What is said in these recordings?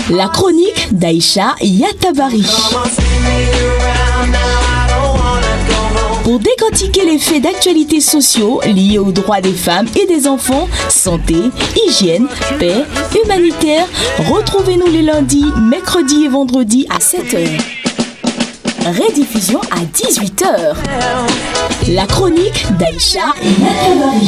La chronique d'Aïcha Yatabari. Pour décortiquer les faits d'actualité sociaux liés aux droits des femmes et des enfants, santé, hygiène, paix, humanitaire, retrouvez-nous les lundis, mercredis et vendredis à 7h. Rediffusion à 18h. La chronique d'Aïcha Yatabari.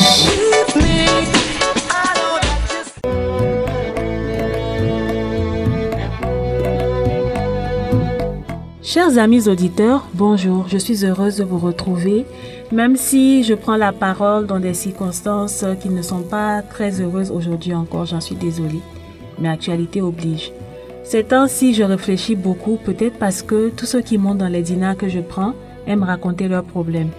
Chers amis auditeurs, bonjour, je suis heureuse de vous retrouver, même si je prends la parole dans des circonstances qui ne sont pas très heureuses aujourd'hui encore, j'en suis désolée, mais actualité oblige. Ces temps-ci, je réfléchis beaucoup, peut-être parce que tous ceux qui montent dans les dinars que je prends aiment raconter leurs problèmes.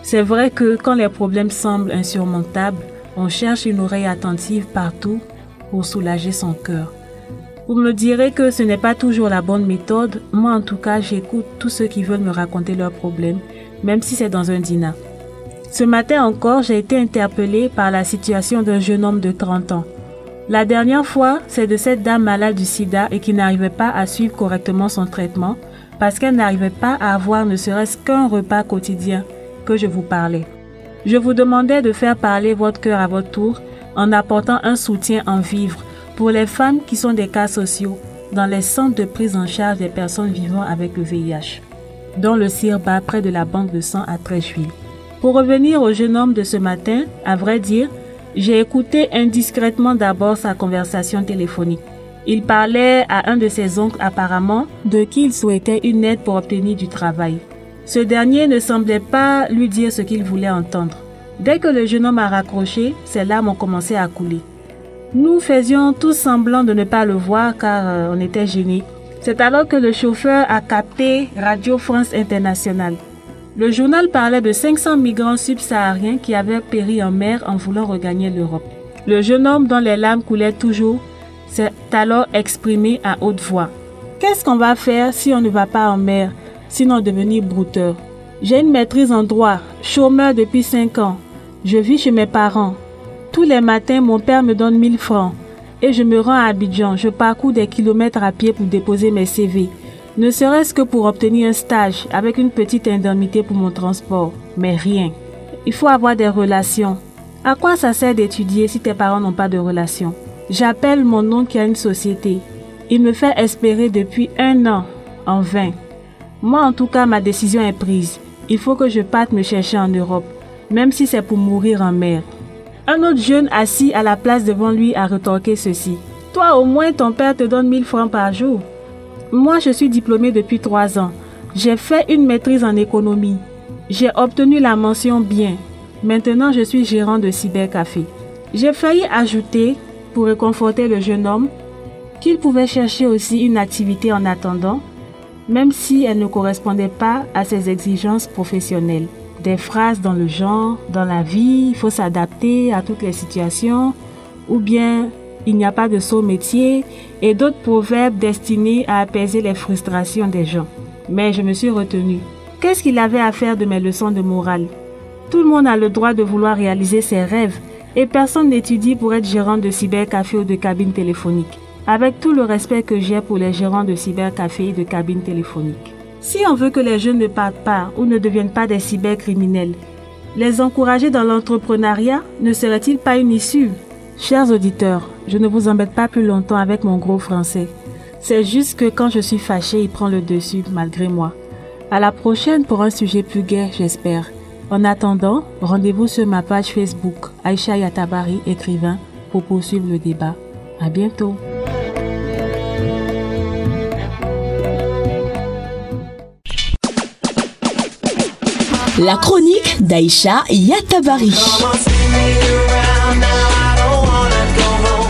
C'est vrai que quand les problèmes semblent insurmontables, on cherche une oreille attentive partout pour soulager son cœur. Vous me direz que ce n'est pas toujours la bonne méthode. Moi, en tout cas, j'écoute tous ceux qui veulent me raconter leurs problèmes, même si c'est dans un dîner. Ce matin encore, j'ai été interpellée par la situation d'un jeune homme de 30 ans. La dernière fois, c'est de cette dame malade du sida et qui n'arrivait pas à suivre correctement son traitement parce qu'elle n'arrivait pas à avoir ne serait-ce qu'un repas quotidien que je vous parlais. Je vous demandais de faire parler votre cœur à votre tour en apportant un soutien en vivres pour les femmes qui sont des cas sociaux dans les centres de prise en charge des personnes vivant avec le VIH, dont le CIRBA près de la banque de sang à Treichville. Pour revenir au jeune homme de ce matin, à vrai dire, j'ai écouté indiscrètement d'abord sa conversation téléphonique. Il parlait à un de ses oncles apparemment de qui il souhaitait une aide pour obtenir du travail. Ce dernier ne semblait pas lui dire ce qu'il voulait entendre. Dès que le jeune homme a raccroché, ses larmes ont commencé à couler. Nous faisions tous semblant de ne pas le voir car on était gênés. C'est alors que le chauffeur a capté Radio France Internationale. Le journal parlait de 500 migrants subsahariens qui avaient péri en mer en voulant regagner l'Europe. Le jeune homme dont les larmes coulaient toujours s'est alors exprimé à haute voix. Qu'est-ce qu'on va faire si on ne va pas en mer, sinon devenir brouteur? J'ai une maîtrise en droit, chômeur depuis 5 ans. Je vis chez mes parents. Tous les matins, mon père me donne 1000 francs et je me rends à Abidjan. Je parcours des kilomètres à pied pour déposer mes CV. Ne serait-ce que pour obtenir un stage avec une petite indemnité pour mon transport. Mais rien. Il faut avoir des relations. À quoi ça sert d'étudier si tes parents n'ont pas de relations? J'appelle mon oncle qui a une société. Il me fait espérer depuis 1 an, en vain. Moi, en tout cas, ma décision est prise. Il faut que je parte me chercher en Europe, même si c'est pour mourir en mer. Un autre jeune assis à la place devant lui a retorqué ceci. « Toi, au moins, ton père te donne 1000 francs par jour. » Moi, je suis diplômée depuis 3 ans. J'ai fait une maîtrise en économie. J'ai obtenu la mention bien. Maintenant, je suis gérant de cybercafé. J'ai failli ajouter, pour réconforter le jeune homme, qu'il pouvait chercher aussi une activité en attendant, même si elle ne correspondait pas à ses exigences professionnelles. Des phrases dans le genre, dans la vie, il faut s'adapter à toutes les situations, ou bien il n'y a pas de sot métier, et d'autres proverbes destinés à apaiser les frustrations des gens. Mais je me suis retenue. Qu'est-ce qu'il avait à faire de mes leçons de morale? Tout le monde a le droit de vouloir réaliser ses rêves, et personne n'étudie pour être gérant de cybercafé ou de cabine téléphonique, avec tout le respect que j'ai pour les gérants de cybercafé et de cabine téléphonique. Si on veut que les jeunes ne partent pas ou ne deviennent pas des cybercriminels, les encourager dans l'entrepreneuriat ne serait-il pas une issue? Chers auditeurs, je ne vous embête pas plus longtemps avec mon gros français. C'est juste que quand je suis fâchée, il prend le dessus malgré moi. À la prochaine pour un sujet plus gai, j'espère. En attendant, rendez-vous sur ma page Facebook, Aïcha Yatabari, écrivain, pour poursuivre le débat. À bientôt. La chronique d'Aïcha Yatabari.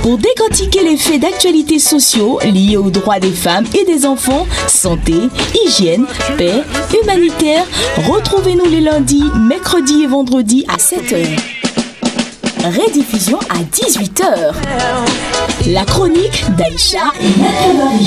Pour décortiquer les faits d'actualité sociaux liés aux droits des femmes et des enfants, santé, hygiène, paix, humanitaire, retrouvez-nous les lundis, mercredis et vendredis à 7h. Rediffusion à 18h. La chronique d'Aïcha Yatabari.